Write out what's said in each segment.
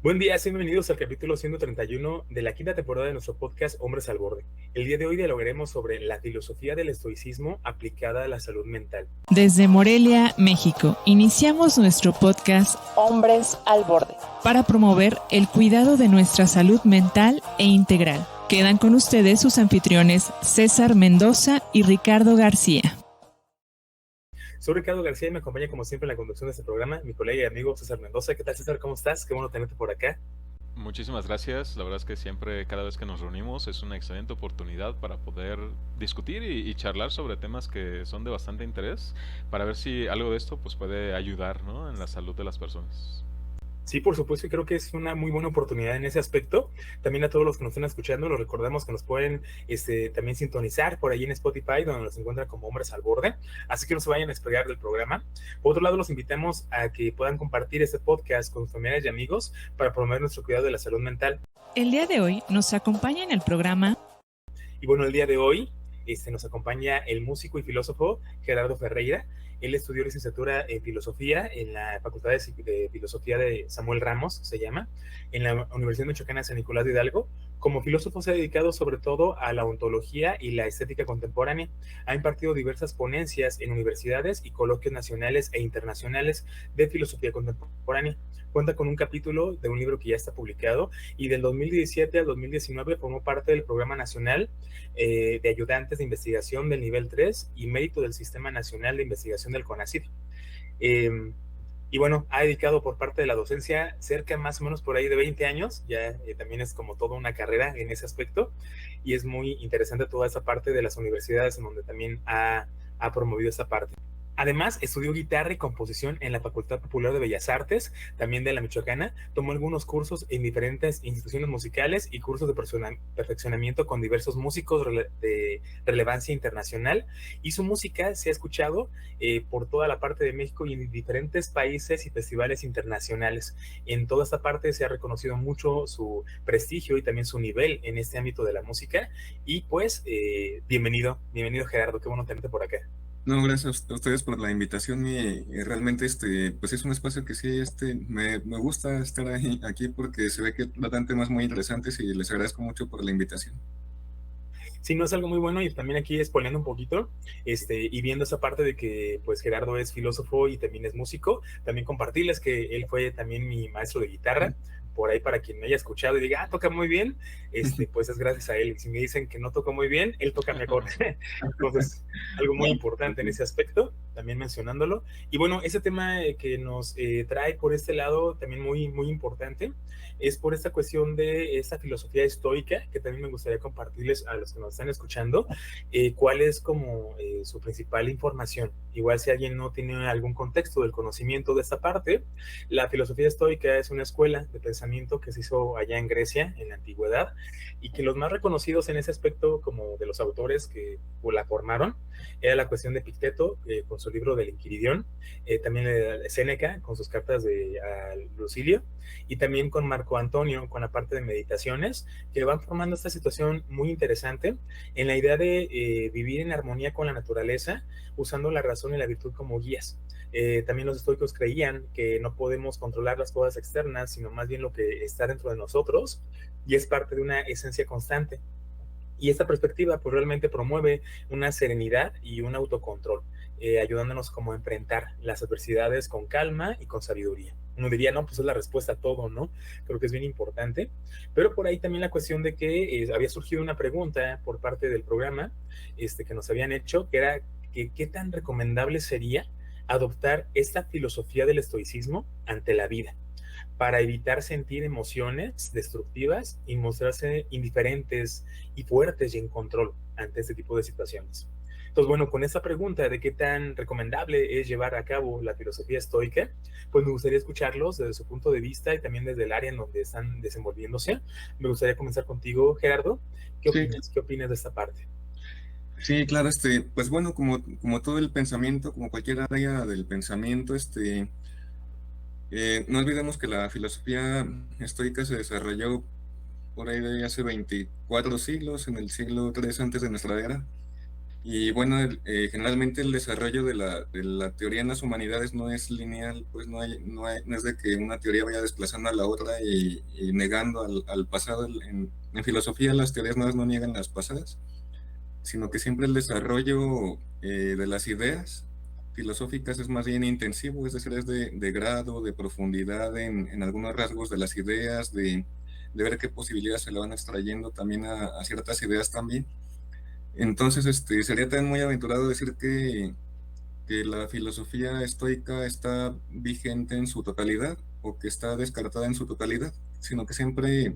Buen día, sean bienvenidos al capítulo 131 de la quinta temporada de nuestro podcast Hombres al Borde. El día de hoy dialogaremos sobre la filosofía del estoicismo aplicada a la salud mental. Desde Morelia, México, iniciamos nuestro podcast Hombres al Borde para promover el cuidado de nuestra salud mental e integral. Quedan con ustedes sus anfitriones César Mendoza y Ricardo García. Soy Ricardo García y me acompaña como siempre en la conducción de este programa mi colega y amigo César Mendoza. ¿Qué tal, César? ¿Cómo estás? Qué bueno tenerte por acá. Muchísimas gracias. La verdad es que siempre, cada vez que nos reunimos, es una excelente oportunidad para poder discutir y charlar sobre temas que son de bastante interés, para ver si algo de esto pues puede ayudar, ¿no?, en la salud de las personas. Sí, por supuesto, y creo que es una muy buena oportunidad en ese aspecto. También a todos los que nos están escuchando, los recordamos que nos pueden también sintonizar por ahí en Spotify, donde nos encuentran como Hombres al Borde, así que no se vayan a despegar del programa. Por otro lado, los invitamos a que puedan compartir este podcast con sus familiares y amigos para promover nuestro cuidado de la salud mental. El día de hoy nos acompaña en el programa. Y bueno, el día de hoy nos acompaña el músico y filósofo Gerardo Ferreira. Él estudió licenciatura en filosofía en la Facultad de Filosofía de Samuel Ramos, se llama, en la Universidad Michoacana San Nicolás de Hidalgo. Como filósofo se ha dedicado sobre todo a la ontología y la estética contemporánea. Ha impartido diversas ponencias en universidades y coloquios nacionales e internacionales de filosofía contemporánea. Cuenta con un capítulo de un libro que ya está publicado y del 2017 al 2019 formó parte del Programa Nacional de Ayudantes de Investigación del Nivel 3 y Mérito del Sistema Nacional de Investigación del CONACYT. Y bueno, ha dedicado por parte de la docencia cerca más o menos por ahí de 20 años, ya también es como toda una carrera en ese aspecto, y es muy interesante toda esa parte de las universidades en donde también ha promovido esa parte. Además, estudió guitarra y composición en la Facultad Popular de Bellas Artes, también de la Michoacana. Tomó algunos cursos en diferentes instituciones musicales y cursos de perfeccionamiento con diversos músicos de relevancia internacional. Y su música se ha escuchado por toda la parte de México y en diferentes países y festivales internacionales. En toda esta parte se ha reconocido mucho su prestigio y también su nivel en este ámbito de la música. Y pues, bienvenido Gerardo, qué bueno tenerte por acá. No, gracias a ustedes por la invitación y realmente pues es un espacio que sí me gusta estar aquí porque se ve que tratan temas muy interesantes y les agradezco mucho por la invitación. Sí, no es algo muy bueno, y también aquí expoliendo un poquito, y viendo esa parte de que pues Gerardo es filósofo y también es músico, también compartirles que él fue también mi maestro de guitarra, por ahí para quien me haya escuchado y diga, toca muy bien, pues es gracias a él. Si me dicen que no toco muy bien, él toca mejor. Entonces, algo muy importante en ese aspecto, también mencionándolo. Y bueno, ese tema que nos trae por este lado, también muy, muy importante, es por esta cuestión de esta filosofía estoica, que también me gustaría compartirles a los que nos están escuchando, cuál es como su principal información. Igual si alguien no tiene algún contexto del conocimiento de esta parte, la filosofía estoica es una escuela de pensamiento que se hizo allá en Grecia, en la antigüedad, y que los más reconocidos en ese aspecto, como de los autores que la formaron, era la cuestión de Epicteto, con su libro del Inquiridión, también Séneca, con sus cartas de Lucilio, y también con Marco Antonio, con la parte de meditaciones, que van formando esta situación muy interesante en la idea de vivir en armonía con la naturaleza, usando la razón y la virtud como guías. También los estoicos creían que no podemos controlar las cosas externas, sino más bien lo que está dentro de nosotros, y es parte de una esencia constante. Y esta perspectiva pues realmente promueve una serenidad y un autocontrol, ayudándonos como a enfrentar las adversidades con calma y con sabiduría. Uno diría, no, pues es la respuesta a todo, ¿no? Creo que es bien importante. Pero por ahí también la cuestión de que había surgido una pregunta por parte del programa que nos habían hecho, que era que qué tan recomendable sería adoptar esta filosofía del estoicismo ante la vida, para evitar sentir emociones destructivas y mostrarse indiferentes y fuertes y en control ante este tipo de situaciones. Entonces, bueno, con esta pregunta de qué tan recomendable es llevar a cabo la filosofía estoica, pues me gustaría escucharlos desde su punto de vista y también desde el área en donde están desenvolviéndose. Me gustaría comenzar contigo, Gerardo. ¿Qué opinas? ¿Qué opinas de esta parte? Sí, claro, pues bueno, como todo el pensamiento, como cualquier área del pensamiento, no olvidemos que la filosofía estoica se desarrolló por ahí de hace 24 siglos, en el siglo III antes de nuestra era. Y bueno, generalmente el desarrollo de la teoría en las humanidades no es lineal, pues no es de que una teoría vaya desplazando a la otra y negando al pasado. En filosofía las teorías nuevas no niegan las pasadas, sino que siempre el desarrollo de las ideas filosóficas es más bien intensivo, es decir, es de grado, de profundidad en algunos rasgos de las ideas, de ver qué posibilidades se le van extrayendo también a ciertas ideas también. Entonces, sería también muy aventurado decir que la filosofía estoica está vigente en su totalidad o que está descartada en su totalidad, sino que siempre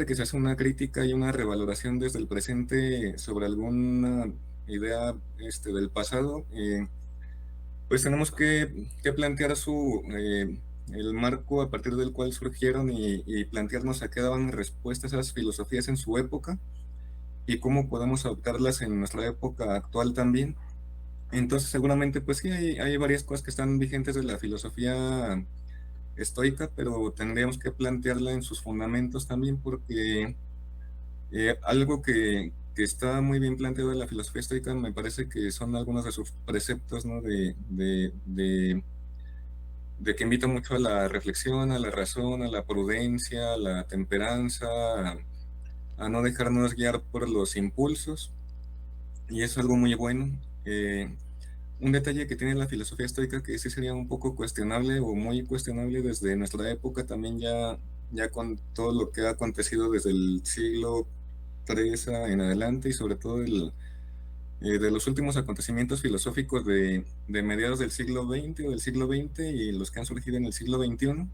que se hace una crítica y una revaloración desde el presente sobre alguna idea del pasado, pues tenemos que plantear el marco a partir del cual surgieron y plantearnos a qué daban respuesta esas filosofías en su época y cómo podemos adoptarlas en nuestra época actual también. Entonces, seguramente, pues sí, hay varias cosas que están vigentes de la filosofía estoica, pero tendríamos que plantearla en sus fundamentos también, porque algo que está muy bien planteado en la filosofía estoica me parece que son algunos de sus preceptos, ¿no? De que invita mucho a la reflexión, a la razón, a la prudencia, a la temperanza, a no dejarnos guiar por los impulsos, y es algo muy bueno. Un detalle que tiene la filosofía estoica que sí sería un poco cuestionable o muy cuestionable desde nuestra época también ya con todo lo que ha acontecido desde el siglo III en adelante y sobre todo de los últimos acontecimientos filosóficos de mediados del siglo XX o del siglo XX y los que han surgido en el siglo XXI.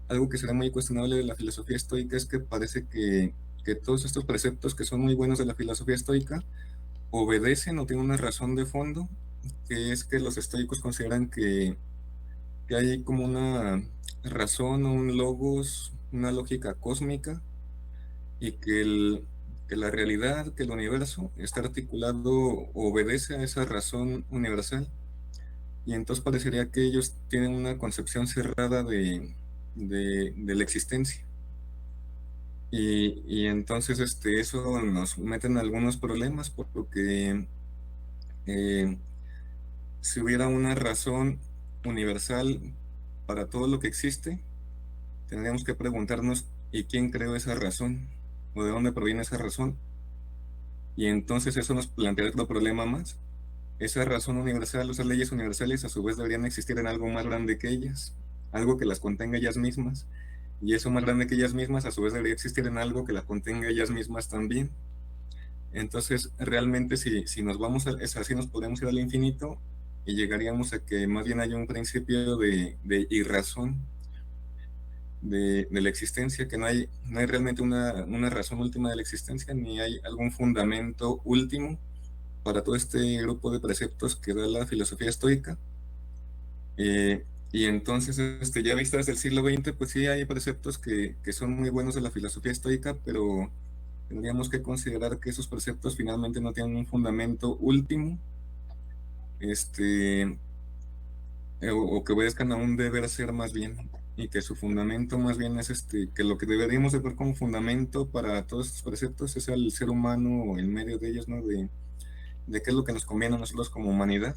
Algo que será muy cuestionable de la filosofía estoica es que parece que todos estos preceptos que son muy buenos de la filosofía estoica obedecen o tienen una razón de fondo, que es que los estoicos consideran que hay como una razón o un logos, una lógica cósmica, y que la realidad, que el universo está articulado, obedece a esa razón universal, y entonces parecería que ellos tienen una concepción cerrada de la existencia. Y entonces eso nos mete en algunos problemas porque eh, si hubiera una razón universal para todo lo que existe, tendríamos que preguntarnos, ¿y quién creó esa razón? ¿O de dónde proviene esa razón? Y entonces eso nos plantea otro problema más. Esa razón universal, esas leyes universales, a su vez deberían existir en algo más grande que ellas, algo que las contenga ellas mismas. Y eso más grande que ellas mismas, a su vez debería existir en algo que las contenga ellas mismas también. Entonces, realmente, si nos vamos es así, nos podemos ir al infinito y llegaríamos a que más bien hay un principio de irrazón de la existencia, que no hay realmente una razón última de la existencia, ni hay algún fundamento último para todo este grupo de preceptos que da la filosofía estoica. Y entonces, ya vistas del siglo XX, pues sí hay preceptos que son muy buenos de la filosofía estoica, pero tendríamos que considerar que esos preceptos finalmente no tienen un fundamento último, o que obedezcan a un deber ser más bien, y que su fundamento más bien es que lo que deberíamos de ver como fundamento para todos estos preceptos es al ser humano en medio de ellos, ¿no? De qué es lo que nos conviene a nosotros como humanidad,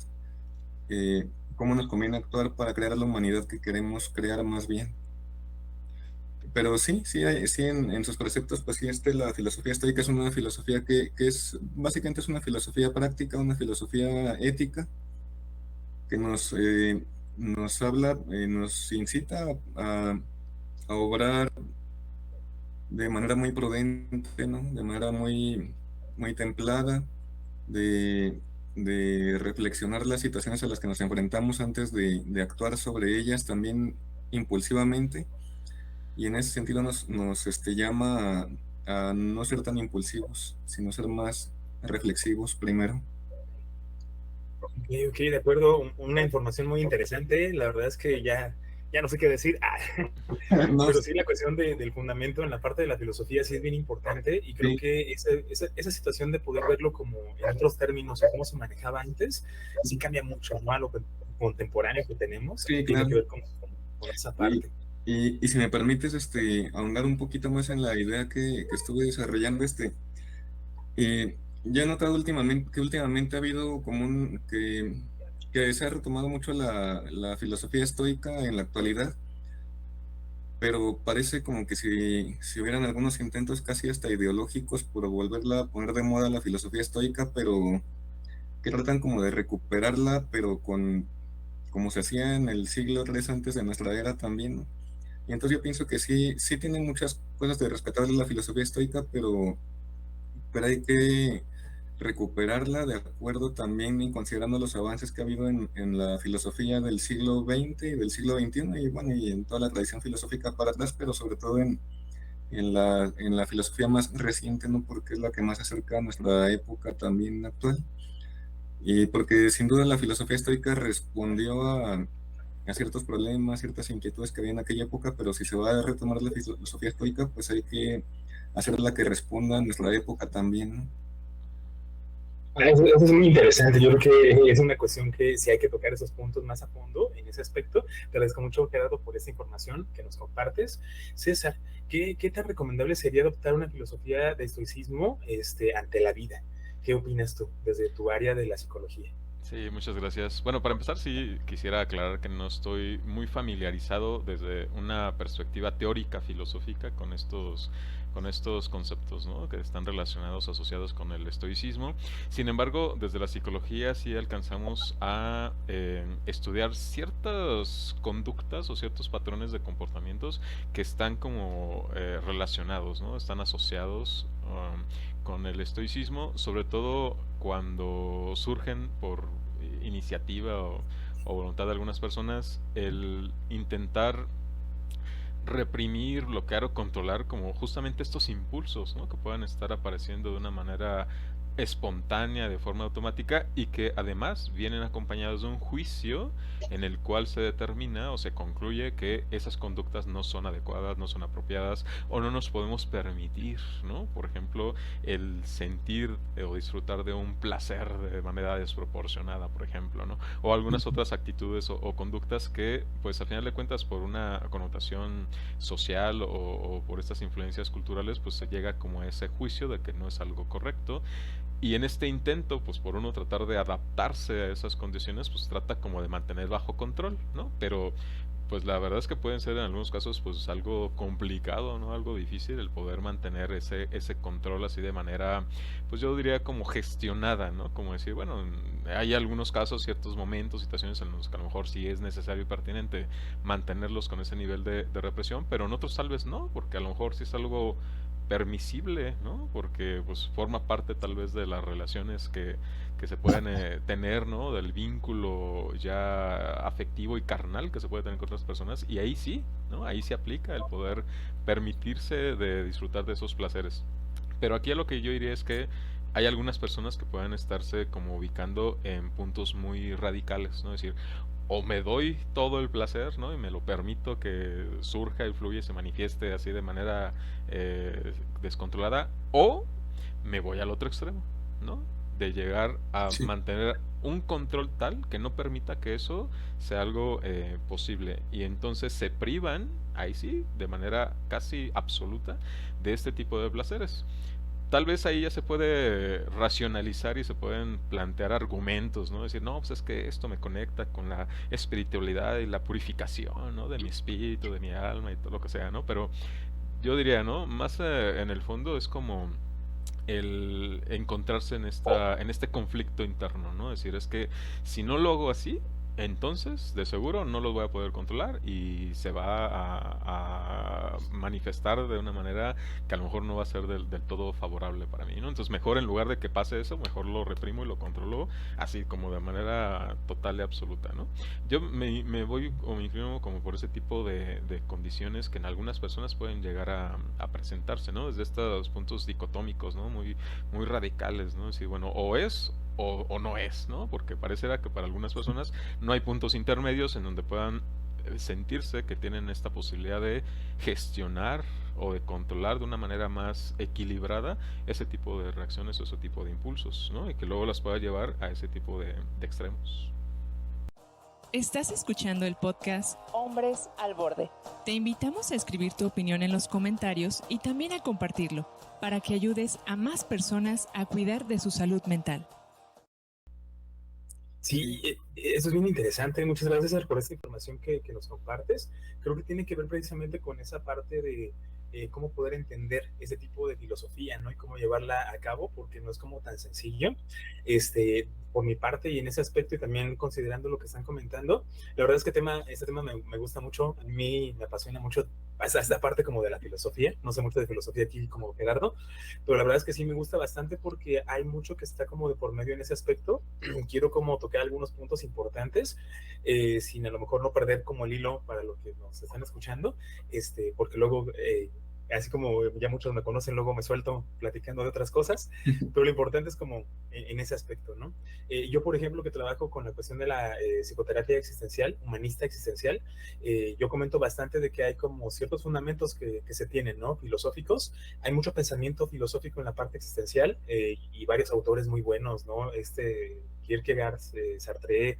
cómo nos conviene actuar para crear la humanidad que queremos crear más bien. Pero sí en sus preceptos, pues sí, la filosofía estoica es una filosofía que básicamente es una filosofía práctica, una filosofía ética, que nos habla, nos incita a obrar de manera muy prudente, ¿no? De manera muy, muy templada, de reflexionar las situaciones a las que nos enfrentamos antes de actuar sobre ellas también impulsivamente, y en ese sentido nos llama a no ser tan impulsivos, sino ser más reflexivos primero. Ok, de acuerdo. Una información muy interesante. La verdad es que ya no sé qué decir. No, Pero sí, la cuestión del fundamento en la parte de la filosofía sí es bien importante, y creo sí, que esa situación de poder verlo como en otros términos o cómo se manejaba antes, sí cambia mucho, ¿no? A lo contemporáneo que tenemos, sí, tiene que claro. ver con esa Y, parte. y si me permites ahondar un poquito más en la idea que estuve desarrollando, eh, Ya he notado últimamente ha habido como que se ha retomado mucho la filosofía estoica en la actualidad, pero parece como que si hubieran algunos intentos casi hasta ideológicos por volverla a poner de moda la filosofía estoica, pero que tratan como de recuperarla, pero como se hacía en el siglo III antes de nuestra era también, ¿no? Y entonces yo pienso que sí tiene muchas cosas de rescatar la filosofía estoica, pero hay que recuperarla de acuerdo también y considerando los avances que ha habido en la filosofía del siglo XX y del siglo XXI y bueno, y en toda la tradición filosófica para atrás, pero sobre todo en la filosofía más reciente, ¿no? Porque es la que más se acerca a nuestra época también actual. Y porque sin duda la filosofía estoica respondió a ciertos problemas, ciertas inquietudes que había en aquella época, pero si se va a retomar la filosofía estoica, pues hay que hacerla que responda a nuestra época también, ¿no? Eso es muy interesante. Yo creo que es una cuestión que sí hay que tocar esos puntos más a fondo en ese aspecto. Te agradezco mucho, Gerardo, por esta información que nos compartes. César, ¿qué tan recomendable sería adoptar una filosofía de estoicismo ante la vida? ¿Qué opinas tú desde tu área de la psicología? Sí, muchas gracias. Bueno, para empezar, sí quisiera aclarar que no estoy muy familiarizado desde una perspectiva teórica filosófica con estos conceptos, ¿no? Que están relacionados, asociados con el estoicismo. Sin embargo, desde la psicología sí alcanzamos a estudiar ciertas conductas o ciertos patrones de comportamientos que están como relacionados, ¿no? Están asociados con el estoicismo, sobre todo cuando surgen por iniciativa o voluntad de algunas personas el intentar reprimir, bloquear o controlar como justamente estos impulsos, ¿no? Que puedan estar apareciendo de una manera espontánea, de forma automática y que además vienen acompañados de un juicio en el cual se determina o se concluye que esas conductas no son adecuadas, no son apropiadas o no nos podemos permitir, ¿no? Por ejemplo, el sentir o disfrutar de un placer de manera desproporcionada, por ejemplo, ¿no? O algunas otras actitudes o conductas que, pues al final de cuentas, por una connotación social o por estas influencias culturales, pues se llega como a ese juicio de que no es algo correcto y en este intento, pues por uno tratar de adaptarse a esas condiciones, pues trata como de mantener bajo control, ¿no? Pero pues la verdad es que pueden ser en algunos casos pues algo complicado, ¿no? Algo difícil el poder mantener ese control así de manera, pues yo diría como gestionada, ¿no? Como decir, bueno, hay algunos casos, ciertos momentos, situaciones en los que a lo mejor sí es necesario y pertinente mantenerlos con ese nivel de represión, pero en otros tal vez no, porque a lo mejor sí es algo permisible, ¿no? Porque pues forma parte tal vez de las relaciones que se pueden tener, ¿no? Del vínculo ya afectivo y carnal que se puede tener con otras personas y ahí sí, ¿no? Ahí se aplica el poder permitirse de disfrutar de esos placeres. Pero aquí a lo que yo diría es que hay algunas personas que pueden estarse como ubicando en puntos muy radicales, ¿no? Es decir, o me doy todo el placer, ¿no? Y me lo permito que surja y fluya y se manifieste así de manera descontrolada, o me voy al otro extremo, ¿no? De llegar a Sí. mantener un control tal que no permita que eso sea algo posible. Y entonces se privan, ahí sí, de manera casi absoluta, de este tipo de placeres. Tal vez ahí ya se puede racionalizar y se pueden plantear argumentos, ¿no? Decir, no, pues es que esto me conecta con la espiritualidad y la purificación, ¿no? De mi espíritu, de mi alma y todo lo que sea, ¿no? Pero yo diría, ¿no? Más en el fondo es como el encontrarse en este conflicto interno, ¿no? Es decir, es que si no lo hago así, entonces de seguro no lo voy a poder controlar y se va a manifestar de una manera que a lo mejor no va a ser del todo favorable para mí, ¿no? Entonces mejor en lugar de que pase eso, mejor lo reprimo y lo controlo así como de manera total y absoluta, ¿no? Yo me voy o me inclino como por ese tipo de condiciones que en algunas personas pueden llegar a presentarse, ¿no? Desde estos puntos dicotómicos, ¿no? Muy radicales, ¿no? Es decir, bueno, o es o no es, ¿no? Porque parecerá que para algunas personas no hay puntos intermedios en donde puedan sentirse que tienen esta posibilidad de gestionar o de controlar de una manera más equilibrada ese tipo de reacciones o ese tipo de impulsos, ¿no? Y que luego las pueda llevar a ese tipo de extremos. Estás escuchando el podcast Hombres al Borde. Te invitamos a escribir tu opinión en los comentarios y también a compartirlo, para que ayudes a más personas a cuidar de su salud mental. Sí, eso es bien interesante. Muchas gracias, César, por esta información que nos compartes. Creo que tiene que ver precisamente con esa parte de cómo poder entender ese tipo de filosofía, ¿no? Y cómo llevarla a cabo, porque no es como tan sencillo. Por mi parte, y en ese aspecto, y también considerando lo que están comentando, la verdad es que este tema me gusta mucho. A mí me apasiona mucho esta parte como de la filosofía. No sé mucho de filosofía aquí como Gerardo, pero la verdad es que sí me gusta bastante porque hay mucho que está como de por medio en ese aspecto. Quiero como tocar algunos puntos importantes, sin a lo mejor no perder como el hilo para lo que nos están escuchando, porque luego, así como ya muchos me conocen, luego me suelto platicando de otras cosas, pero lo importante es como en ese aspecto, ¿no? Yo, por ejemplo, que trabajo con la cuestión de la psicoterapia existencial, humanista existencial, yo comento bastante de que hay como ciertos fundamentos que se tienen, ¿no? Filosóficos. Hay mucho pensamiento filosófico en la parte existencial, y varios autores muy buenos, ¿no? Kierkegaard, Sartre,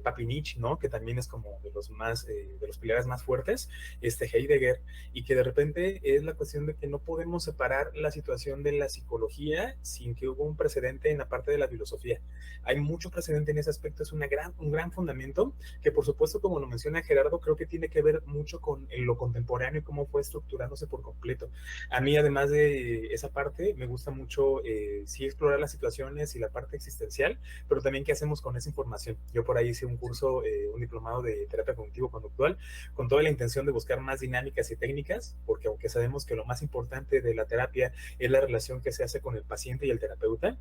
Papinich, ¿no? Que también es como de los pilares más fuertes, Heidegger, y que de repente es la cuestión de que no podemos separar la situación de la psicología sin que hubo un precedente en la parte de la filosofía. Hay mucho precedente en ese aspecto, es un gran fundamento que, por supuesto, como lo menciona Gerardo, creo que tiene que ver mucho con lo contemporáneo y cómo fue estructurándose por completo. A mí, además de esa parte, me gusta mucho sí explorar las situaciones y la parte existencial, pero también qué hacemos con esa información. Yo por ahí hice un curso, un diplomado de terapia cognitivo-conductual, con toda la intención de buscar más dinámicas y técnicas, porque aunque sabemos que lo más importante de la terapia es la relación que se hace con el paciente y el terapeuta,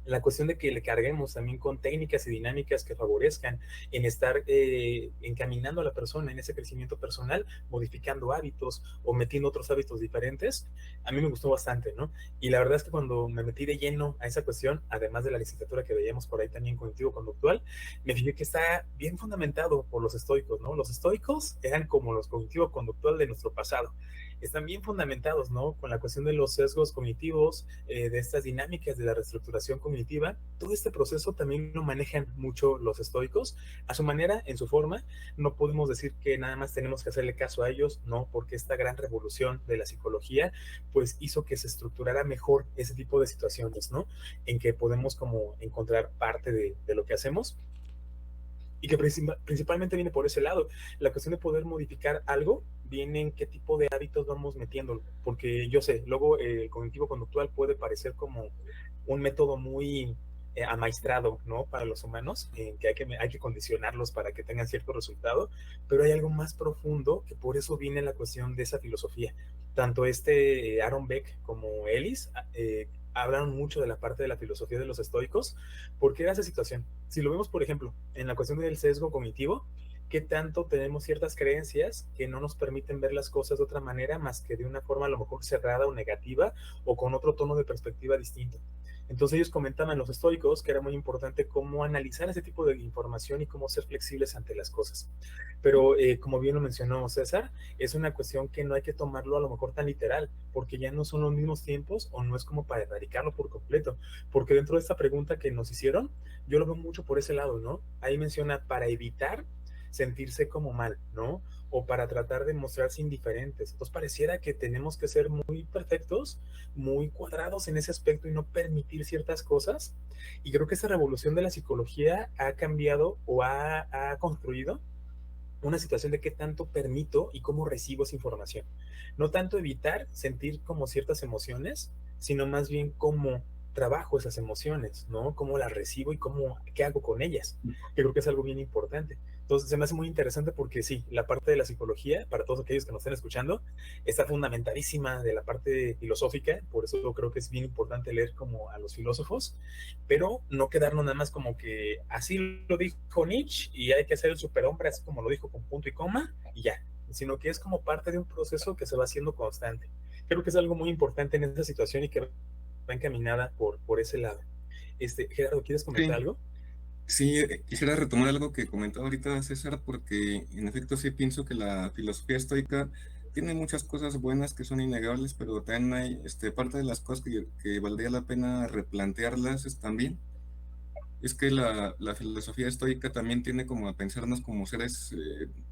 la cuestión de que le carguemos también con técnicas y dinámicas que favorezcan en estar encaminando a la persona en ese crecimiento personal, modificando hábitos o metiendo otros hábitos diferentes, a mí me gustó bastante, ¿no? Y la verdad es que cuando me metí de lleno a esa cuestión, además de la licenciatura que veíamos por ahí también cognitivo-conductual, me fijé que está bien fundamentado por los estoicos, ¿no? Los estoicos eran como los cognitivo-conductual de nuestro pasado. Están bien fundamentados, ¿no? Con la cuestión de los sesgos cognitivos, de estas dinámicas de la reestructuración cognitiva. Todo este proceso también lo manejan mucho los estoicos, a su manera, en su forma. No podemos decir que nada más tenemos que hacerle caso a ellos, no, porque esta gran revolución de la psicología, pues hizo que se estructurara mejor ese tipo de situaciones, ¿no? En que podemos como encontrar parte de lo que hacemos, y que principalmente viene por ese lado. La cuestión de poder modificar algo viene en qué tipo de hábitos vamos metiéndolo, porque yo sé, luego el cognitivo conductual puede parecer como un método muy amaestrado, ¿no? Para los humanos, que hay que condicionarlos para que tengan cierto resultado, pero hay algo más profundo que por eso viene la cuestión de esa filosofía. Tanto Aaron Beck como Ellis hablaron mucho de la parte de la filosofía de los estoicos, porque era esa situación. Si lo vemos, por ejemplo, en la cuestión del sesgo cognitivo, ¿qué tanto tenemos ciertas creencias que no nos permiten ver las cosas de otra manera más que de una forma a lo mejor cerrada o negativa o con otro tono de perspectiva distinto? Entonces ellos comentaban, los estoicos, que era muy importante cómo analizar ese tipo de información y cómo ser flexibles ante las cosas. Pero como bien lo mencionó César, es una cuestión que no hay que tomarlo a lo mejor tan literal, porque ya no son los mismos tiempos o no es como para erradicarlo por completo, porque dentro de esta pregunta que nos hicieron, yo lo veo mucho por ese lado, ¿no? Ahí menciona para evitar sentirse como mal, ¿no? O para tratar de mostrarse indiferentes. Entonces pareciera que tenemos que ser muy perfectos, muy cuadrados en ese aspecto y no permitir ciertas cosas. Y creo que esta revolución de la psicología ha cambiado o ha construido una situación de qué tanto permito y cómo recibo esa información. No tanto evitar sentir como ciertas emociones, sino más bien cómo trabajo esas emociones, ¿no? Cómo las recibo y qué hago con ellas, que creo que es algo bien importante. Entonces se me hace muy interesante porque sí, la parte de la psicología, para todos aquellos que nos estén escuchando, está fundamentadísima de la parte filosófica, por eso yo creo que es bien importante leer como a los filósofos, pero no quedarnos nada más como que así lo dijo Nietzsche y hay que hacer el superhombre así como lo dijo con punto y coma y ya, sino que es como parte de un proceso que se va haciendo constante. Creo que es algo muy importante en esta situación y que va encaminada por ese lado. Gerardo, ¿quieres comentar algo? Sí, quisiera retomar algo que comentaba ahorita César, porque en efecto sí pienso que la filosofía estoica tiene muchas cosas buenas que son innegables, pero también hay parte de las cosas que valdría la pena replantearlas también. es que la filosofía estoica también tiene como a pensarnos como seres,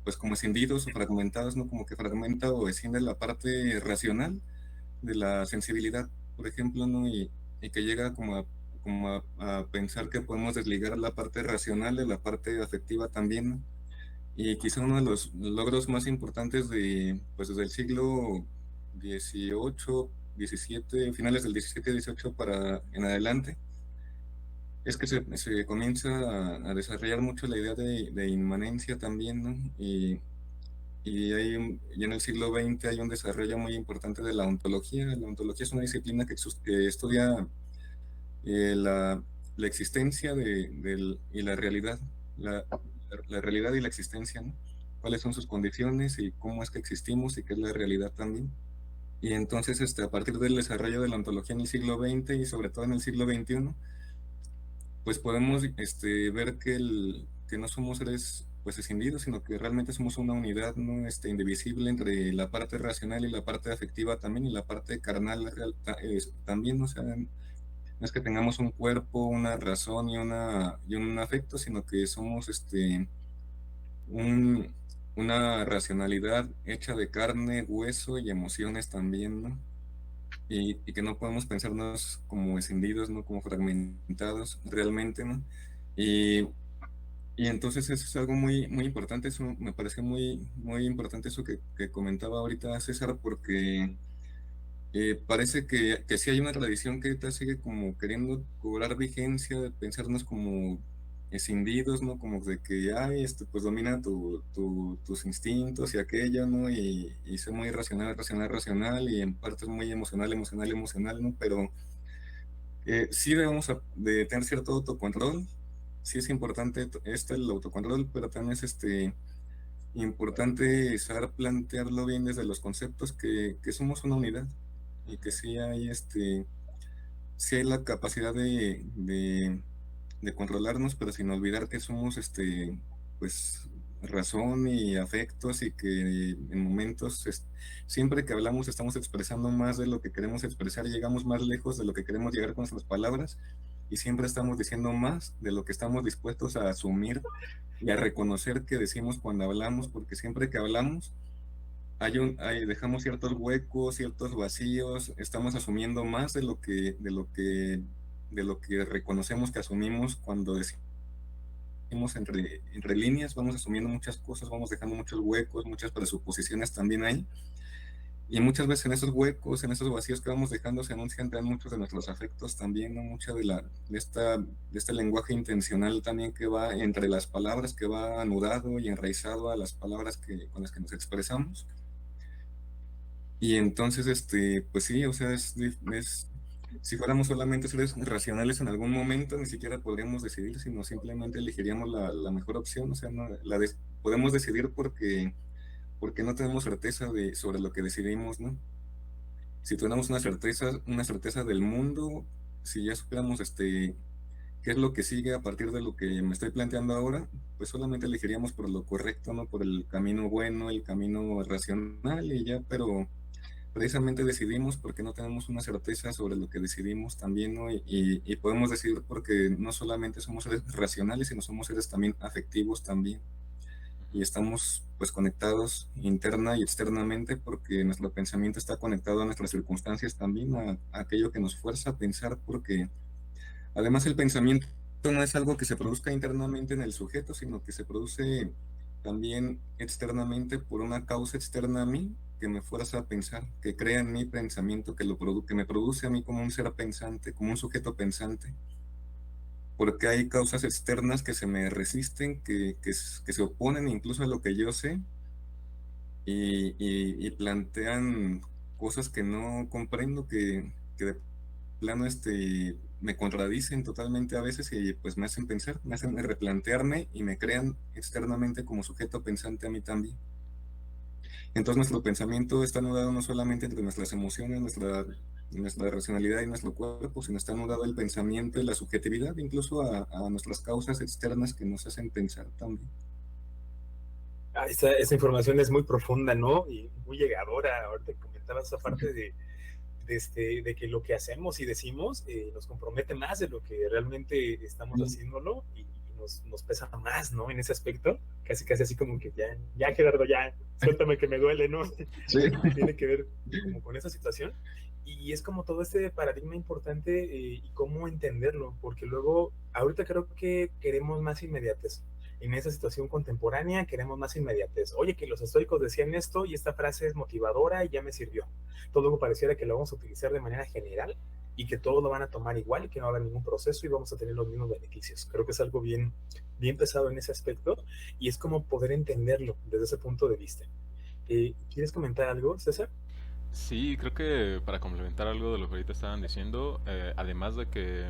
pues como escindidos o fragmentados, ¿no? Como que fragmenta o escinde la parte racional de la sensibilidad, por ejemplo, ¿no? Y que llega a pensar que podemos desligar la parte racional de la parte afectiva también, ¿no? Y quizá uno de los logros más importantes pues desde el siglo XVIII, XVII, finales del XVII, XVIII para en adelante, es que se comienza a desarrollar mucho la idea de inmanencia también, ¿no? Y en el siglo XX hay un desarrollo muy importante de la ontología. La ontología es una disciplina que estudia la existencia y la realidad, la realidad y la existencia, ¿no? Cuáles son sus condiciones y cómo es que existimos y qué es la realidad también. Y entonces, a partir del desarrollo de la ontología en el siglo XX y sobre todo en el siglo XXI, pues podemos ver que no somos seres pues escindidos, sino que realmente somos una unidad, ¿no? Indivisible entre la parte racional y la parte afectiva también, y la parte carnal también, o sea, no es que tengamos un cuerpo, una razón y un afecto, sino que somos un, una racionalidad hecha de carne, hueso y emociones también, ¿no? Y que no podemos pensarnos como escindidos, ¿no? Como fragmentados realmente, ¿no? Y, y entonces eso es algo muy importante, eso me parece muy importante eso que comentaba ahorita César, porque parece que sí hay una tradición que ahorita sigue como queriendo cobrar vigencia, de pensarnos como escindidos, ¿no? Como de que, ay, pues domina tus instintos y aquello, ¿no? Y ser muy racional, y en partes muy emocional, ¿no? Pero sí debemos de tener cierto autocontrol, sí es importante el autocontrol, pero también es importante saber plantearlo bien desde los conceptos que somos una unidad y que sí hay la capacidad de controlarnos, pero sin olvidar que somos pues razón y afectos, y que en momentos siempre que hablamos estamos expresando más de lo que queremos expresar, y llegamos más lejos de lo que queremos llegar con nuestras palabras, y siempre estamos diciendo más de lo que estamos dispuestos a asumir y a reconocer que decimos cuando hablamos, porque siempre que hablamos dejamos ciertos huecos, ciertos vacíos, estamos asumiendo más de lo que reconocemos que asumimos cuando decimos entre líneas, vamos asumiendo muchas cosas, vamos dejando muchos huecos, muchas presuposiciones también ahí. Y muchas veces en esos huecos, en esos vacíos que vamos dejando, se anuncian también muchos de nuestros afectos también, ¿no? Mucha de este lenguaje intencional también que va entre las palabras, que va anudado y enraizado a las palabras con las que nos expresamos. Y entonces, pues sí, o sea, si fuéramos solamente seres racionales en algún momento, ni siquiera podríamos decidir, sino simplemente elegiríamos la mejor opción. O sea, no, podemos decidir porque no tenemos certeza sobre lo que decidimos, ¿no? Si tuviéramos una certeza del mundo, si ya supiéramos qué es lo que sigue a partir de lo que me estoy planteando ahora, pues solamente elegiríamos por lo correcto, ¿no? Por el camino bueno, el camino racional y ya, pero precisamente decidimos porque no tenemos una certeza sobre lo que decidimos también, ¿no? Y podemos decidir porque no solamente somos seres racionales, sino somos seres también afectivos también. Y estamos pues conectados interna y externamente, porque nuestro pensamiento está conectado a nuestras circunstancias también, a aquello que nos fuerza a pensar, porque además el pensamiento no es algo que se produzca internamente en el sujeto, sino que se produce también externamente por una causa externa a mí que me fuerza a pensar, que crea en mí pensamiento, que me produce a mí como un ser pensante, como un sujeto pensante, porque hay causas externas que se me resisten, que se oponen incluso a lo que yo sé, y plantean cosas que no comprendo, que de plano me contradicen totalmente a veces, y pues me hacen pensar, me hacen replantearme y me crean externamente como sujeto pensante a mí también. Entonces nuestro pensamiento está anudado no solamente entre nuestras emociones, nuestra racionalidad y nuestro cuerpo, sino está anudado el pensamiento y la subjetividad, incluso a nuestras causas externas que nos hacen pensar también. Esa información es muy profunda, ¿no? Y muy llegadora. Ahorita comentabas esa parte de de que lo que hacemos y decimos nos compromete más de lo que realmente estamos haciéndolo y nos pesa más, ¿no? En ese aspecto, casi así como que ya Gerardo, ya, suéltame que me duele, ¿no? Sí. Tiene que ver como con esa situación. Y es como todo este paradigma importante y cómo entenderlo, porque luego, ahorita creo que queremos más inmediatez. En esa situación contemporánea queremos más inmediatez. Oye, que los estoicos decían esto y esta frase es motivadora y ya me sirvió. Todo pareciera que lo vamos a utilizar de manera general y que todos lo van a tomar igual y que no va a haber ningún proceso y vamos a tener los mismos beneficios. Creo que es algo bien pesado en ese aspecto y es como poder entenderlo desde ese punto de vista. ¿Quieres comentar algo, César? Sí, creo que para complementar algo de lo que ahorita estaban diciendo, además de que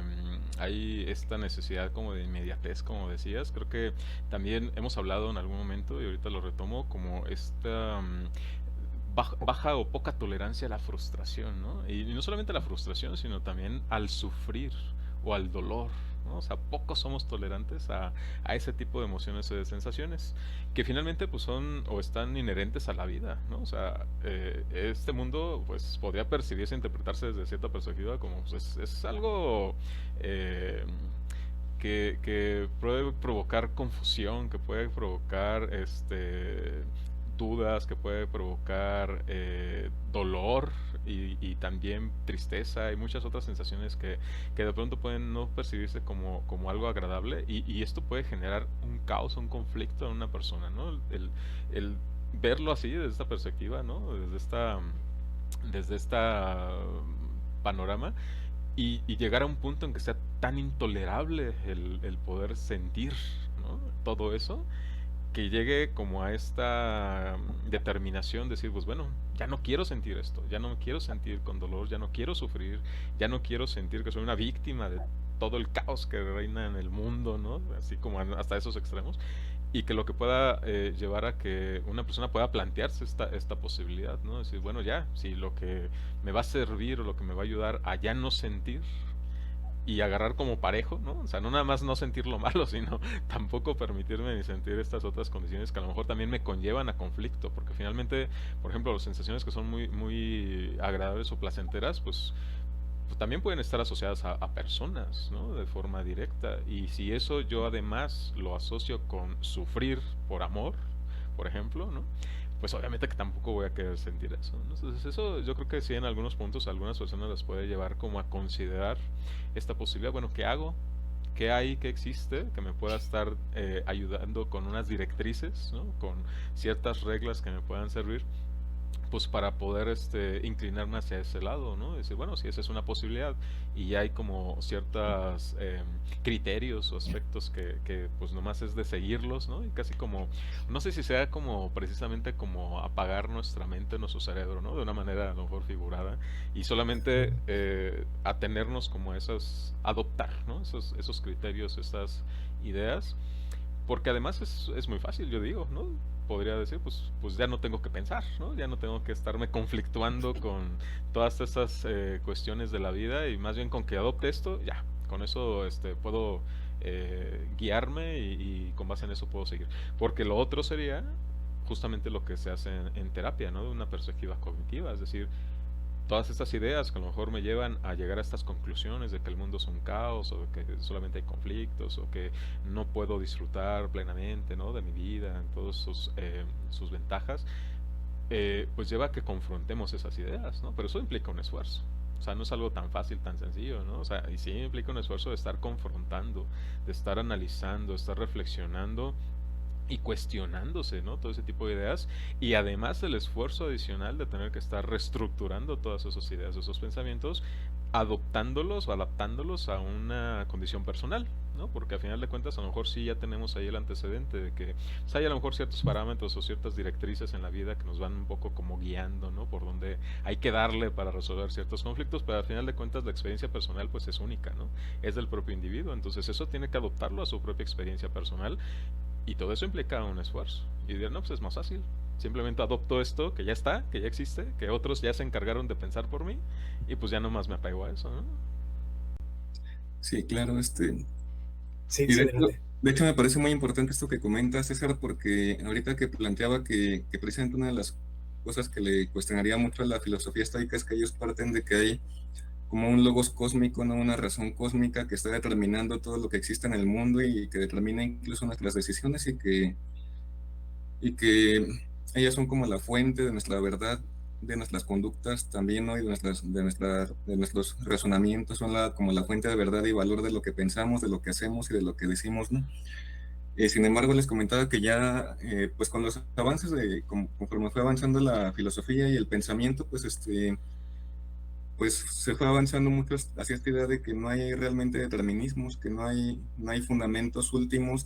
hay esta necesidad como de inmediatez, como decías, creo que también hemos hablado en algún momento, y ahorita lo retomo, como esta baja o poca tolerancia a la frustración, ¿no? Y no solamente a la frustración, sino también al sufrir o al dolor, ¿no? O sea, pocos somos tolerantes a ese tipo de emociones o de sensaciones que finalmente pues son o están inherentes a la vida, ¿no? O sea, este mundo pues podría percibirse, interpretarse desde cierta perspectiva como pues, es algo que puede provocar confusión, que puede provocar dudas, que puede provocar dolor y también tristeza y muchas otras sensaciones que de pronto pueden no percibirse como algo agradable y esto puede generar un caos, un conflicto en una persona, ¿no? El verlo así desde esta perspectiva, ¿no? Desde esta panorama y llegar a un punto en que sea tan intolerable el poder sentir, ¿no? Todo eso, que llegue como a esta determinación de decir, pues bueno, ya no quiero sentir esto, ya no me quiero sentir con dolor, ya no quiero sufrir, ya no quiero sentir que soy una víctima de todo el caos que reina en el mundo, ¿no? Así como hasta esos extremos, y que lo que pueda llevar a que una persona pueda plantearse esta posibilidad, ¿no? Decir, bueno, ya, si lo que me va a servir o lo que me va a ayudar a ya no sentir y agarrar como parejo, ¿no? O sea, no nada más no sentir lo malo, sino tampoco permitirme ni sentir estas otras condiciones que a lo mejor también me conllevan a conflicto, porque finalmente, por ejemplo, las sensaciones que son muy agradables o placenteras, pues también pueden estar asociadas a personas, ¿no? De forma directa. Y si eso yo además lo asocio con sufrir por amor, por ejemplo, ¿no? Pues obviamente que tampoco voy a querer sentir eso, ¿no? Entonces eso yo creo que sí en algunos puntos a algunas personas les puede llevar como a considerar esta posibilidad. Bueno, ¿qué hago? ¿Qué hay, qué existe que me pueda estar ayudando con unas directrices, ¿no? Con ciertas reglas que me puedan servir pues para poder inclinarme hacia ese lado, ¿no? Decir, bueno, si esa es una posibilidad y hay como ciertos criterios o aspectos que pues nomás es de seguirlos, ¿no? Y casi como, no sé si sea como precisamente como apagar nuestra mente, nuestro cerebro, ¿no? De una manera a lo mejor figurada y solamente atenernos como a esas, adoptar, ¿no? Esos criterios, estas ideas, porque además es muy fácil, yo digo, ¿no? Podría decir, pues ya no tengo que pensar, ¿no? Ya no tengo que estarme conflictuando con todas estas cuestiones de la vida y más bien con que adopte esto, ya, con eso puedo guiarme y con base en eso puedo seguir. Porque lo otro sería justamente lo que se hace en terapia, ¿no? De una perspectiva cognitiva, es decir, todas estas ideas que a lo mejor me llevan a llegar a estas conclusiones de que el mundo es un caos o de que solamente hay conflictos o que no puedo disfrutar plenamente, ¿no? De mi vida en todas sus ventajas, pues lleva a que confrontemos esas ideas, ¿no? Pero eso implica un esfuerzo. O sea, no es algo tan fácil, tan sencillo, ¿no? O sea, y sí implica un esfuerzo de estar confrontando, de estar analizando, de estar reflexionando y cuestionándose, ¿no? Todo ese tipo de ideas y además el esfuerzo adicional de tener que estar reestructurando todas esas ideas, esos pensamientos, adoptándolos o adaptándolos a una condición personal, ¿no? Porque al final de cuentas a lo mejor sí ya tenemos ahí el antecedente de que pues, hay a lo mejor ciertos parámetros o ciertas directrices en la vida que nos van un poco como guiando, ¿no? Por donde hay que darle para resolver ciertos conflictos, pero al final de cuentas la experiencia personal pues es única, ¿no? Es del propio individuo, entonces eso tiene que adoptarlo a su propia experiencia personal. Y todo eso implica un esfuerzo. Y dirán, no, pues es más fácil. Simplemente adopto esto que ya está, que ya existe, que otros ya se encargaron de pensar por mí, y pues ya nomás me apego a eso, ¿no? Sí, claro, Sí, y sí, de hecho, adelante. de hecho me parece muy importante esto que comentas, César, porque ahorita que planteaba que precisamente una de las cosas que le cuestionaría mucho a la filosofía estoica es que ellos parten de que hay como un logos cósmico, ¿no? Una razón cósmica que está determinando todo lo que existe en el mundo y que determina incluso nuestras decisiones y que ellas son como la fuente de nuestra verdad, de nuestras conductas también, ¿no? Y de nuestros razonamientos, son como la fuente de verdad y valor de lo que pensamos, de lo que hacemos y de lo que decimos, ¿no? Sin embargo, les comentaba que ya, pues con los avances conforme fue avanzando la filosofía y el pensamiento, pues se fue avanzando mucho hacia esta idea de que no hay realmente determinismos, que no hay fundamentos últimos,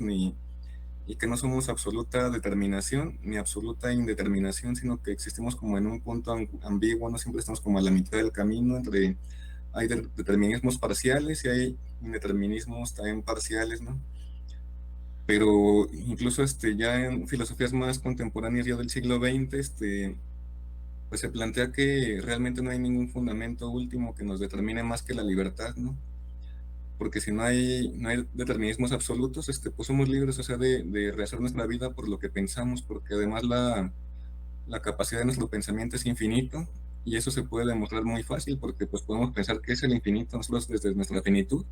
y que no somos absoluta determinación ni absoluta indeterminación, sino que existimos como en un punto ambiguo, no siempre estamos como a la mitad del camino entre, hay determinismos parciales y hay indeterminismos también parciales, ¿no? Pero incluso ya en filosofías más contemporáneas ya del siglo XX, pues se plantea que realmente no hay ningún fundamento último que nos determine más que la libertad, ¿no? Porque si no hay determinismos absolutos, pues somos libres, o sea, de rehacer nuestra vida por lo que pensamos, porque además la capacidad de nuestro pensamiento es infinito, y eso se puede demostrar muy fácil, porque pues podemos pensar que es el infinito nosotros desde nuestra finitud.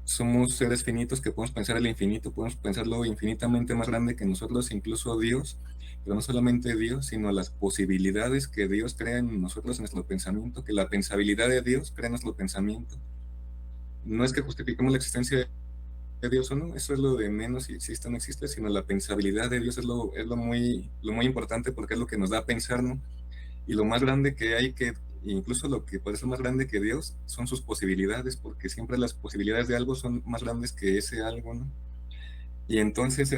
Somos seres finitos que podemos pensar el infinito, podemos pensarlo infinitamente más grande que nosotros, incluso Dios, pero no solamente Dios, sino las posibilidades que Dios crea en nosotros, en nuestro pensamiento, que la pensabilidad de Dios crea en nuestro pensamiento. No es que justifiquemos la existencia de Dios o no, eso es lo de menos si existe o no existe, sino la pensabilidad de Dios es lo muy importante, porque es lo que nos da a pensar, ¿no? Y lo más grande que hay, que incluso lo que puede ser más grande que Dios, son sus posibilidades, porque siempre las posibilidades de algo son más grandes que ese algo, ¿no? Y entonces,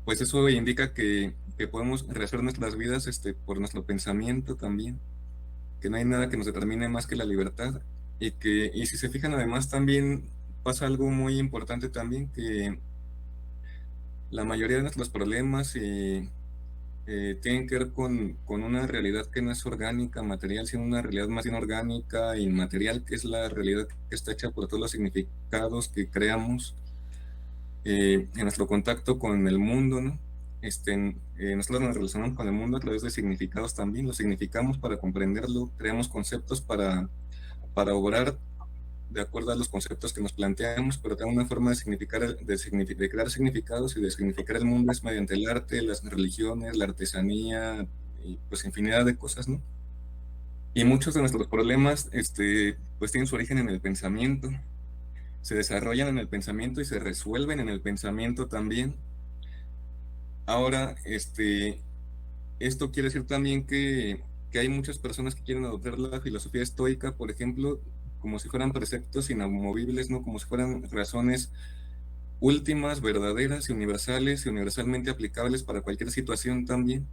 pues eso indica que podemos rehacer nuestras vidas por nuestro pensamiento también, que no hay nada que nos determine más que la libertad, y si se fijan además también pasa algo muy importante también, que la mayoría de nuestros problemas tienen que ver con una realidad que no es orgánica, material, sino una realidad más inorgánica, inmaterial, que es la realidad que está hecha por todos los significados que creamos en nuestro contacto con el mundo, ¿no? Nosotros nos relacionamos con el mundo a través de significados también, los significamos para comprenderlo, creamos conceptos para obrar de acuerdo a los conceptos que nos planteamos, pero también una forma de de crear significados y de significar el mundo es mediante el arte, las religiones, la artesanía, y pues infinidad de cosas, ¿no? Y muchos de nuestros problemas, pues tienen su origen en el pensamiento, se desarrollan en el pensamiento y se resuelven en el pensamiento también. Ahora, esto quiere decir también que hay muchas personas que quieren adoptar la filosofía estoica, por ejemplo, como si fueran preceptos inamovibles, ¿no? Como si fueran razones últimas, verdaderas y universales y universalmente aplicables para cualquier situación también.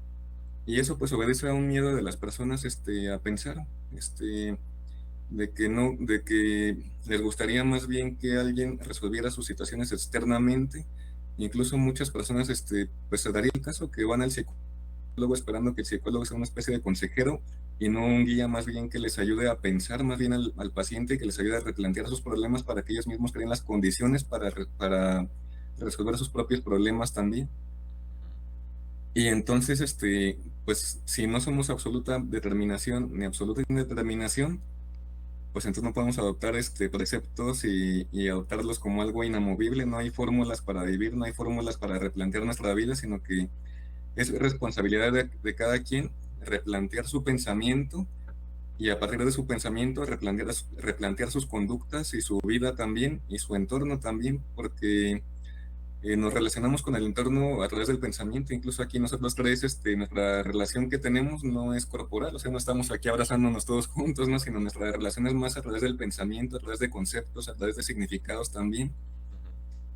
Y eso pues obedece a un miedo de las personas a pensar, de que les gustaría más bien que alguien resolviera sus situaciones externamente. Incluso muchas personas pues se daría el caso que van al psicólogo esperando que el psicólogo sea una especie de consejero y no un guía más bien que les ayude a pensar más bien al paciente y que les ayude a replantear sus problemas para que ellos mismos creen las condiciones para resolver sus propios problemas también. Y entonces, pues si no somos absoluta determinación ni absoluta indeterminación, pues entonces no podemos adoptar preceptos y adoptarlos como algo inamovible. No hay fórmulas para vivir, no hay fórmulas para replantear nuestra vida, sino que es responsabilidad de cada quien replantear su pensamiento y a partir de su pensamiento replantear sus conductas y su vida también y su entorno también, porque nos relacionamos con el entorno a través del pensamiento. Incluso aquí nosotros tres, nuestra relación que tenemos no es corporal, o sea, no estamos aquí abrazándonos todos juntos, ¿no? Sino nuestra relación es más a través del pensamiento, a través de conceptos, a través de significados también.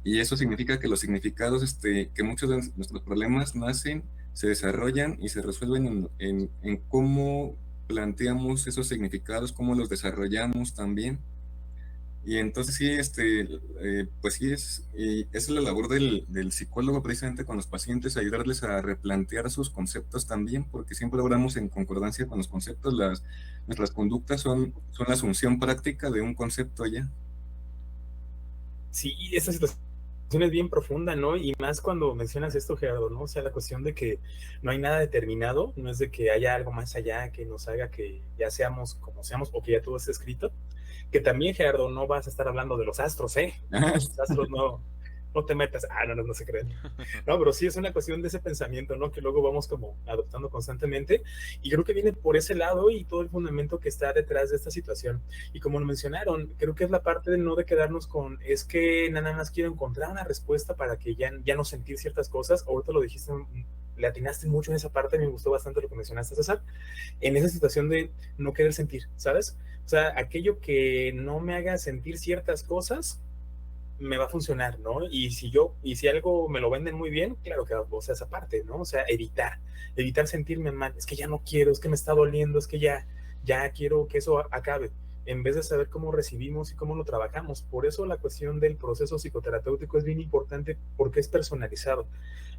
Y eso significa que los significados, que muchos de nuestros problemas nacen, se desarrollan y se resuelven en cómo planteamos esos significados, cómo los desarrollamos también. Y entonces sí, pues sí, es la labor del psicólogo precisamente con los pacientes, ayudarles a replantear sus conceptos también, porque siempre obramos en concordancia con los conceptos. Nuestras conductas son la asunción práctica de un concepto ya. Sí, esta situación es bien profunda, ¿no? Y más cuando mencionas esto, Gerardo, ¿no? O sea, la cuestión de que no hay nada determinado, no es de que haya algo más allá que nos haga que ya seamos como seamos o que ya todo esté escrito. Que también, Gerardo, no vas a estar hablando de los astros, ¿eh? Los astros no te metas. No se creen. No, pero sí es una cuestión de ese pensamiento, ¿no? Que luego vamos como adoptando constantemente. Y creo que viene por ese lado y todo el fundamento que está detrás de esta situación. Y como lo mencionaron, creo que es la parte de no de quedarnos con, es que nada más quiero encontrar una respuesta para que ya no sentir ciertas cosas. Ahorita lo dijiste, le atinaste mucho en esa parte, me gustó bastante lo que mencionaste, César, en esa situación de no querer sentir, ¿sabes? O sea, aquello que no me haga sentir ciertas cosas me va a funcionar, ¿no? Y si algo me lo venden muy bien, claro que, o sea, esa parte, ¿no? O sea, evitar sentirme mal, es que ya no quiero, es que me está doliendo, es que ya quiero que eso acabe, en vez de saber cómo recibimos y cómo lo trabajamos. Por eso la cuestión del proceso psicoterapéutico es bien importante porque es personalizado,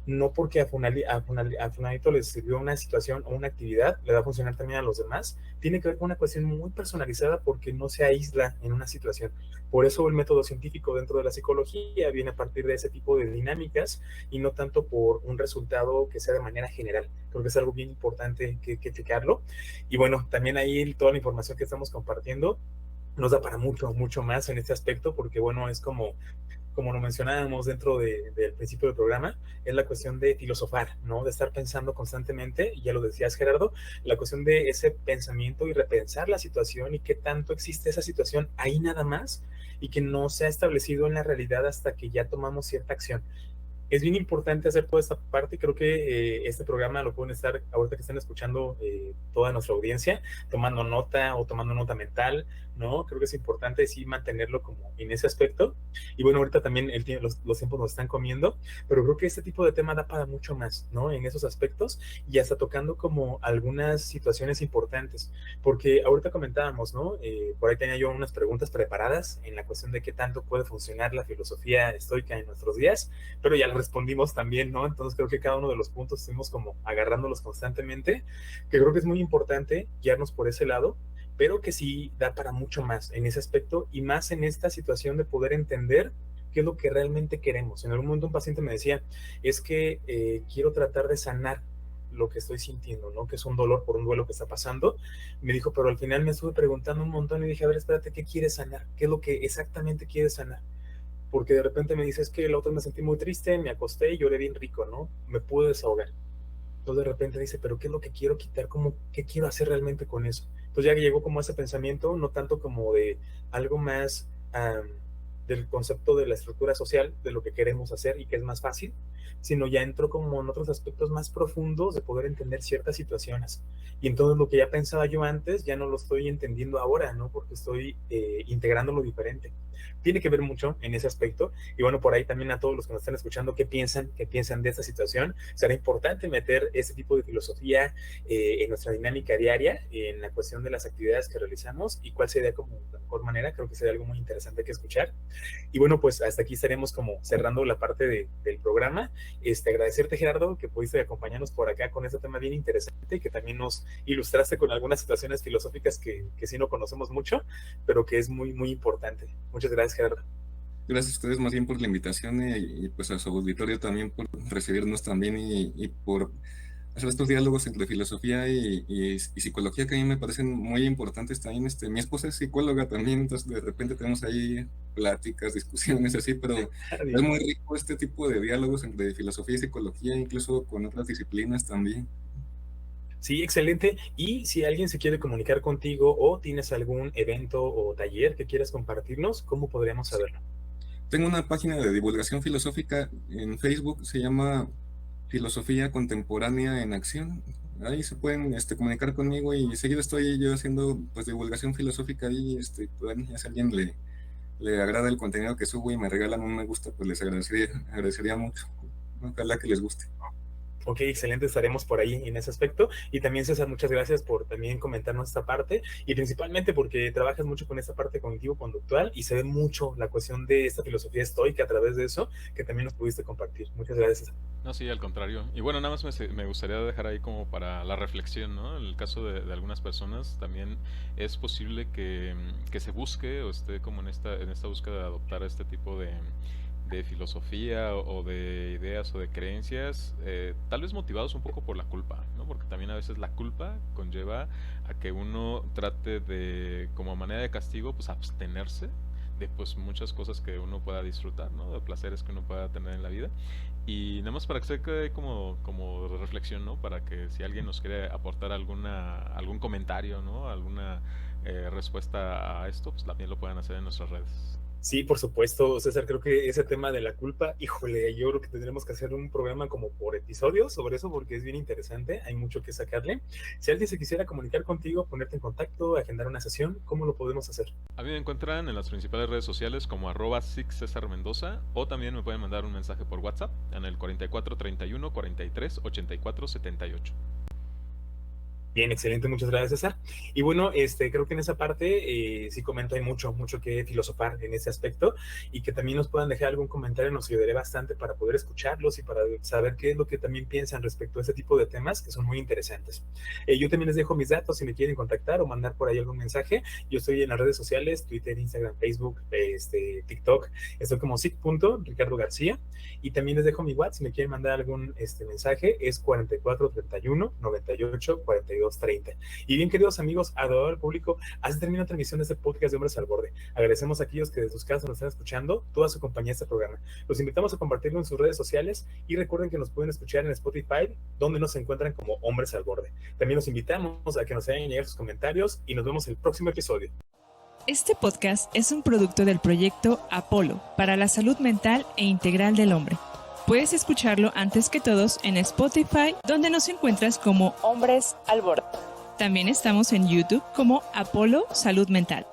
no porque a Funadito les sirvió una situación o una actividad, le va a funcionar también a los demás. Tiene que ver con una cuestión muy personalizada porque no se aísla en una situación. Por eso el método científico dentro de la psicología viene a partir de ese tipo de dinámicas y no tanto por un resultado que sea de manera general. Creo que es algo bien importante que checarlo. Y bueno, también ahí toda la información que estamos compartiendo nos da para mucho, mucho más en este aspecto, porque bueno, es como lo mencionábamos dentro del principio del programa, es la cuestión de filosofar, ¿no? De estar pensando constantemente, y ya lo decías, Gerardo, la cuestión de ese pensamiento y repensar la situación y qué tanto existe esa situación ahí nada más y que no se ha establecido en la realidad hasta que ya tomamos cierta acción. Es bien importante hacer toda esta parte. Creo que este programa lo pueden estar, ahorita que están escuchando toda nuestra audiencia, tomando nota o tomando nota mental, ¿no? Creo que es importante sí mantenerlo como en ese aspecto. Y bueno, ahorita también los tiempos nos están comiendo, pero creo que este tipo de tema da para mucho más, ¿no? En esos aspectos y hasta tocando como algunas situaciones importantes, porque ahorita comentábamos, ¿no? Por ahí tenía yo unas preguntas preparadas en la cuestión de qué tanto puede funcionar la filosofía estoica en nuestros días, pero ya lo respondimos también, ¿no? Entonces creo que cada uno de los puntos estuvimos como agarrándolos constantemente, que creo que es muy importante guiarnos por ese lado, pero que sí da para mucho más en ese aspecto y más en esta situación de poder entender qué es lo que realmente queremos. En algún momento un paciente me decía, es que quiero tratar de sanar lo que estoy sintiendo, ¿no? Que es un dolor por un duelo que está pasando. Me dijo, pero al final me estuve preguntando un montón y dije, a ver, espérate, ¿qué quieres sanar? ¿Qué es lo que exactamente quieres sanar? Porque de repente me dices que el otro me sentí muy triste, me acosté y lloré bien rico, ¿no? Me pude desahogar. Entonces de repente dice, pero ¿qué es lo que quiero quitar? ¿Qué quiero hacer realmente con eso? Entonces ya llegó como a ese pensamiento, no tanto como de algo más del concepto de la estructura social, de lo que queremos hacer y que es más fácil, sino ya entró como en otros aspectos más profundos de poder entender ciertas situaciones. Y entonces lo que ya pensaba yo antes, ya no lo estoy entendiendo ahora, ¿no? Porque estoy integrando lo diferente. Tiene que ver mucho en ese aspecto. Y bueno, por ahí también a todos los que nos están escuchando, qué piensan de esta situación? Será importante meter ese tipo de filosofía en nuestra dinámica diaria, en la cuestión de las actividades que realizamos y cuál sería como la mejor manera. Creo que sería algo muy interesante que escuchar. Y bueno, pues hasta aquí estaremos como cerrando la parte del programa. Agradecerte, Gerardo, que pudiste acompañarnos por acá con este tema bien interesante y que también nos ilustraste con algunas situaciones filosóficas que sí no conocemos mucho, pero que es muy, muy importante. Muchas gracias, Gerardo. Gracias a ustedes más bien por la invitación y pues a su auditorio también por recibirnos también y por hacer estos diálogos entre filosofía y psicología que a mí me parecen muy importantes también. Mi esposa es psicóloga también, entonces de repente tenemos ahí pláticas, discusiones así, pero es muy rico este tipo de diálogos entre filosofía y psicología, incluso con otras disciplinas también. Sí, excelente. Y si alguien se quiere comunicar contigo o tienes algún evento o taller que quieras compartirnos, ¿cómo podríamos saberlo? Tengo una página de divulgación filosófica en Facebook, se llama Filosofía Contemporánea en Acción. Ahí se pueden comunicar conmigo y seguido estoy yo haciendo pues divulgación filosófica ahí, pues, ya si a alguien le agrada el contenido que subo y me regalan un me gusta, pues les agradecería mucho. Ojalá que les guste. Ok, excelente, estaremos por ahí en ese aspecto. Y también, César, muchas gracias por también comentarnos esta parte y principalmente porque trabajas mucho con esta parte cognitivo-conductual y se ve mucho la cuestión de esta filosofía estoica a través de eso que también nos pudiste compartir. Muchas gracias. No, sí, al contrario. Y bueno, nada más me gustaría dejar ahí como para la reflexión, ¿no? En el caso de algunas personas también es posible que se busque o esté como en esta búsqueda de adoptar este tipo de filosofía o de ideas o de creencias, tal vez motivados un poco por la culpa, ¿no? Porque también a veces la culpa conlleva a que uno trate de, como manera de castigo, pues abstenerse de pues muchas cosas que uno pueda disfrutar, ¿no? De placeres que uno pueda tener en la vida. Y nada más para que se quede como reflexión, ¿no? Para que si alguien nos quiere aportar algún comentario, ¿no? Alguna respuesta a esto, pues también lo pueden hacer en nuestras redes. Sí, por supuesto, César, creo que ese tema de la culpa, híjole, yo creo que tendremos que hacer un programa como por episodios sobre eso porque es bien interesante, hay mucho que sacarle. Si alguien se quisiera comunicar contigo, ponerte en contacto, agendar una sesión, ¿cómo lo podemos hacer? A mí me encuentran en las principales redes sociales como @sicCesarMendoza, o también me pueden mandar un mensaje por WhatsApp en el 44 31 43 84 78. Bien, excelente, muchas gracias, César. Y bueno, creo que en esa parte sí comento, hay mucho que filosofar en ese aspecto, y que también nos puedan dejar algún comentario, nos ayudaría bastante para poder escucharlos y para saber qué es lo que también piensan respecto a este tipo de temas que son muy interesantes. Yo también les dejo mis datos si me quieren contactar o mandar por ahí algún mensaje. Yo estoy en las redes sociales, Twitter, Instagram, Facebook, TikTok, estoy como sic.Ricardo García, y también les dejo mi WhatsApp si me quieren mandar algún mensaje, es 44 31 98 42 30. Y bien, queridos amigos, adorador público, así termina la transmisión de este podcast de Hombres al Borde. Agradecemos a aquellos que desde sus casas nos están escuchando, toda su compañía a este programa. Los invitamos a compartirlo en sus redes sociales y recuerden que nos pueden escuchar en Spotify, donde nos encuentran como Hombres al Borde. También los invitamos a que nos hagan llegar sus comentarios y nos vemos en el próximo episodio. Este podcast es un producto del proyecto Apolo para la salud mental e integral del hombre. Puedes escucharlo antes que todos en Spotify, donde nos encuentras como Hombres al Borde. También estamos en YouTube como Apolo Salud Mental.